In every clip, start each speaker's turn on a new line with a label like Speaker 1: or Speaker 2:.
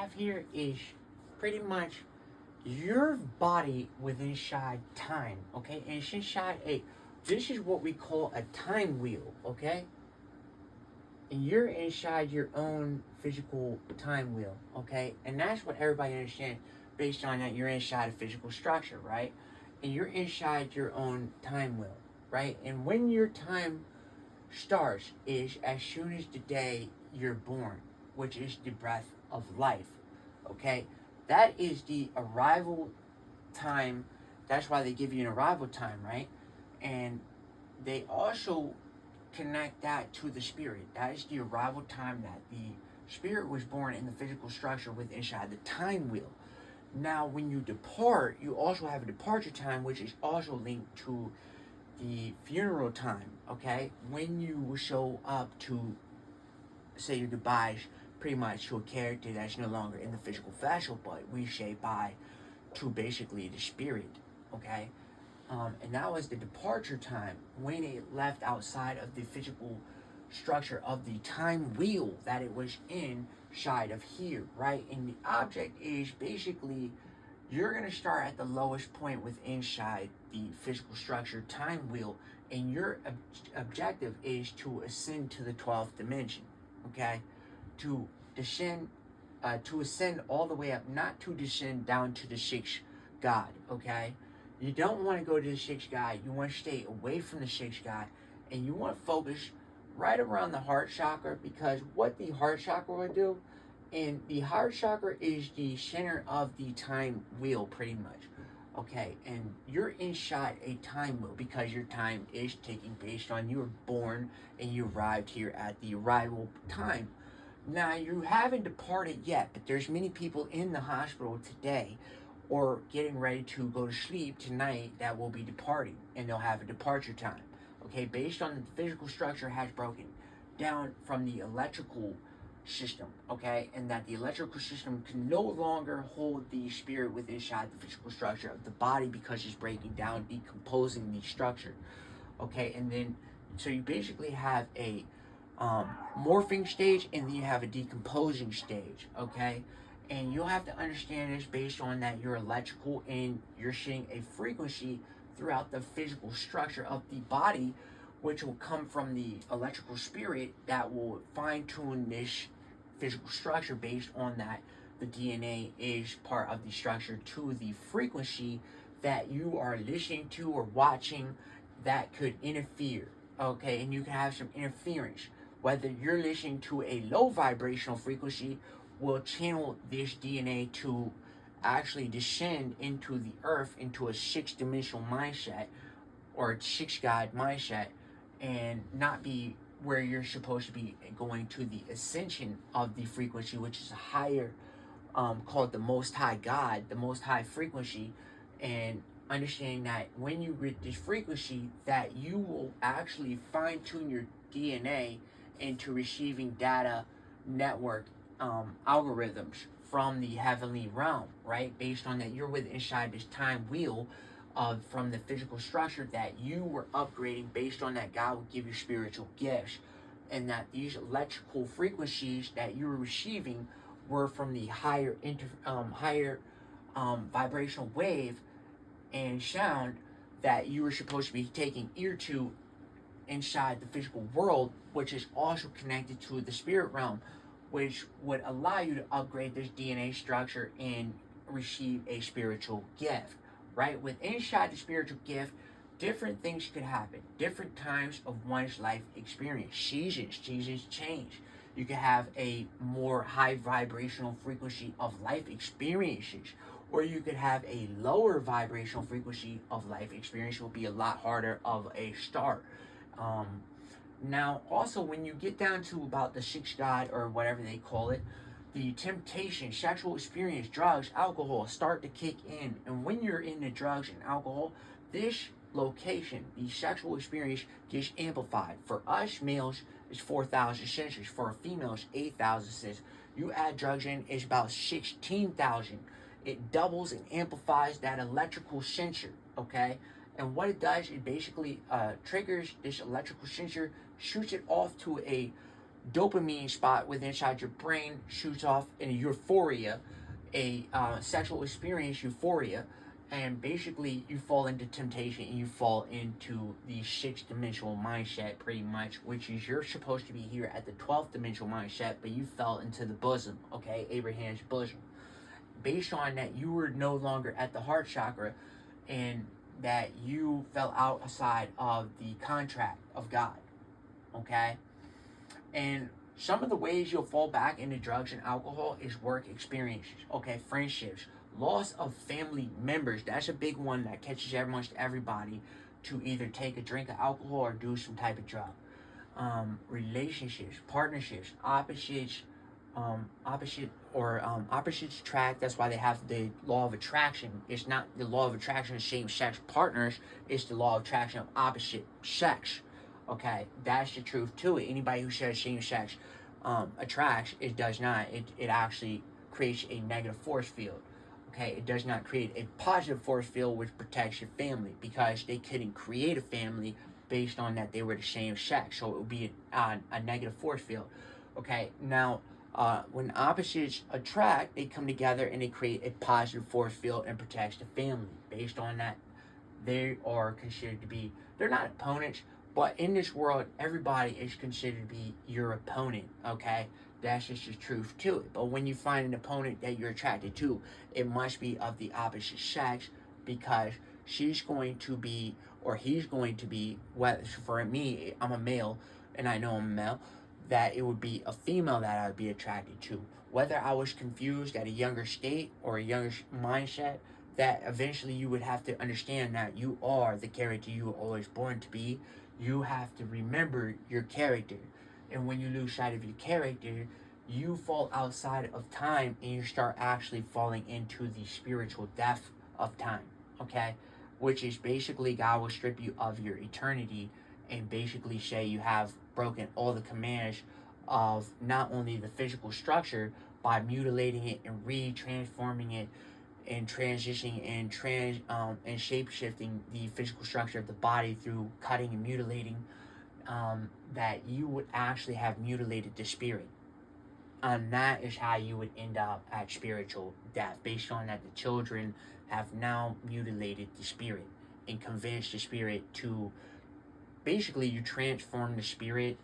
Speaker 1: have here is pretty much your body within inside time, okay? And it's inside this is what we call a time wheel, okay? And you're inside your own physical time wheel, okay? And that's what everybody understands based on that you're inside a physical structure, right? And you're inside your own time wheel, right? And when your time starts is as soon as the day you're born, which is the breath of life, okay? That is the arrival time. That's why they give you an arrival time, right? And they also connect that to the spirit. That is the arrival time that the spirit was born in the physical structure with inside the time wheel. Now, when you depart, you also have a departure time, which is also linked to the funeral time, okay? When you show up to say your goodbyes pretty much to a character that's no longer in the physical vessel, but we say bye to basically the spirit, okay? And that was the departure time when it left outside of the physical structure of the time wheel that it was inside of here, right? And the object is basically you're going to start at the lowest point with inside the physical structure time wheel, and your objective is to ascend to the 12th dimension, okay? To descend, to ascend all the way up, not to descend down to the sixth God, okay? You don't want to go to the sixth God. You want to stay away from the sixth God, and you want to focus right around the heart chakra, because what the heart chakra will do, and the heart chakra is the center of the time wheel pretty much, okay? And you're inside a time wheel because your time is ticking based on you were born and you arrived here at the arrival time. Now, you haven't departed yet, but there's many people in the hospital today or getting ready to go to sleep tonight that will be departing, and they'll have a departure time, okay? Based on the physical structure has broken down from the electrical system, okay? And that the electrical system can no longer hold the spirit within inside the physical structure of the body because it's breaking down, decomposing the structure, okay? And then, so you basically have a morphing stage, and then you have a decomposing stage, okay? And you'll have to understand this based on that you're electrical and you're seeing a frequency throughout the physical structure of the body, which will come from the electrical spirit that will fine-tune this physical structure based on that the DNA is part of the structure to the frequency that you are listening to or watching that could interfere, okay? And you can have some interference. Whether you're listening to a low vibrational frequency will channel this DNA to actually descend into the earth, into a six-dimensional mindset or a six-God mindset, and not be where you're supposed to be going to the ascension of the frequency, which is a higher, called the Most High God, the Most High frequency, and understanding that when you reach this frequency, that you will actually fine-tune your DNA into receiving data network algorithms from the heavenly realm, right? Based on that you're with inside this time wheel of from the physical structure that you were upgrading based on that God will give you spiritual gifts, and that these electrical frequencies that you were receiving were from the higher vibrational wave and sound that you were supposed to be taking ear to inside the physical world, which is also connected to the spirit realm, which would allow you to upgrade this DNA structure and receive a spiritual gift, right? With inside the spiritual gift, different things could happen. Different times of one's life experience. Seasons change. You could have a more high vibrational frequency of life experiences, or you could have a lower vibrational frequency of life experience. Will be a lot harder of a start. Now, also, when you get down to about the sixth God, or whatever they call it, the temptation, sexual experience, drugs, alcohol start to kick in. And when you're in the drugs and alcohol, this location, the sexual experience, gets amplified. For us males, it's 4,000 sensors. For females, 8,000 sensors. You add drugs in, it's about 16,000. It doubles and amplifies that electrical sensor, okay? And what it does, it basically triggers this electrical sensor, shoots it off to a dopamine spot within inside your brain shoots off in a euphoria, a sexual experience euphoria, and basically you fall into temptation and you fall into the sixth dimensional mindset pretty much, which is you're supposed to be here at the 12th dimensional mindset, but you fell into the bosom, okay, Abraham's bosom. Based on that, you were no longer at the heart chakra, and that you fell outside of the contract of God, okay? And some of the ways you'll fall back into drugs and alcohol is work experiences, okay, friendships, loss of family members. That's a big one that catches almost everybody to either take a drink of alcohol or do some type of drug. Relationships, partnerships, opposites attract. That's why they have the law of attraction. It's not the law of attraction of same-sex partners. It's the law of attraction of opposite sex. Okay, that's the truth to it. Anybody who says same-sex attracts, it does not. It actually creates a negative force field. Okay, it does not create a positive force field which protects your family, because they couldn't create a family based on that they were the same sex. So it would be a negative force field. Okay, now when opposites attract, they come together and they create a positive force field and protects the family. Based on that, they are considered to be, they're not opponents, but in this world, everybody is considered to be your opponent, okay? That's just the truth to it. But when you find an opponent that you're attracted to, it must be of the opposite sex, because she's going to be, or he's going to be, well, for me, I'm a male, and I know I'm a male, that it would be a female that I would be attracted to. Whether I was confused at a younger state or a younger mindset, that eventually you would have to understand that you are the character you were always born to be. You have to remember your character. And when you lose sight of your character, you fall outside of time and you start actually falling into the spiritual depth of time, okay? Which is basically God will strip you of your eternity and basically say you have broken all the commands of not only the physical structure by mutilating it and re-transforming it and transitioning and shape-shifting the physical structure of the body through cutting and mutilating, that you would actually have mutilated the spirit. And that is how you would end up at spiritual death, based on that the children have now mutilated the spirit and convinced the spirit to, basically you transform the spirit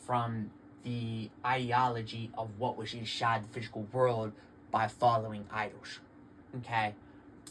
Speaker 1: from the ideology of what was inside the physical world by following idols. Okay,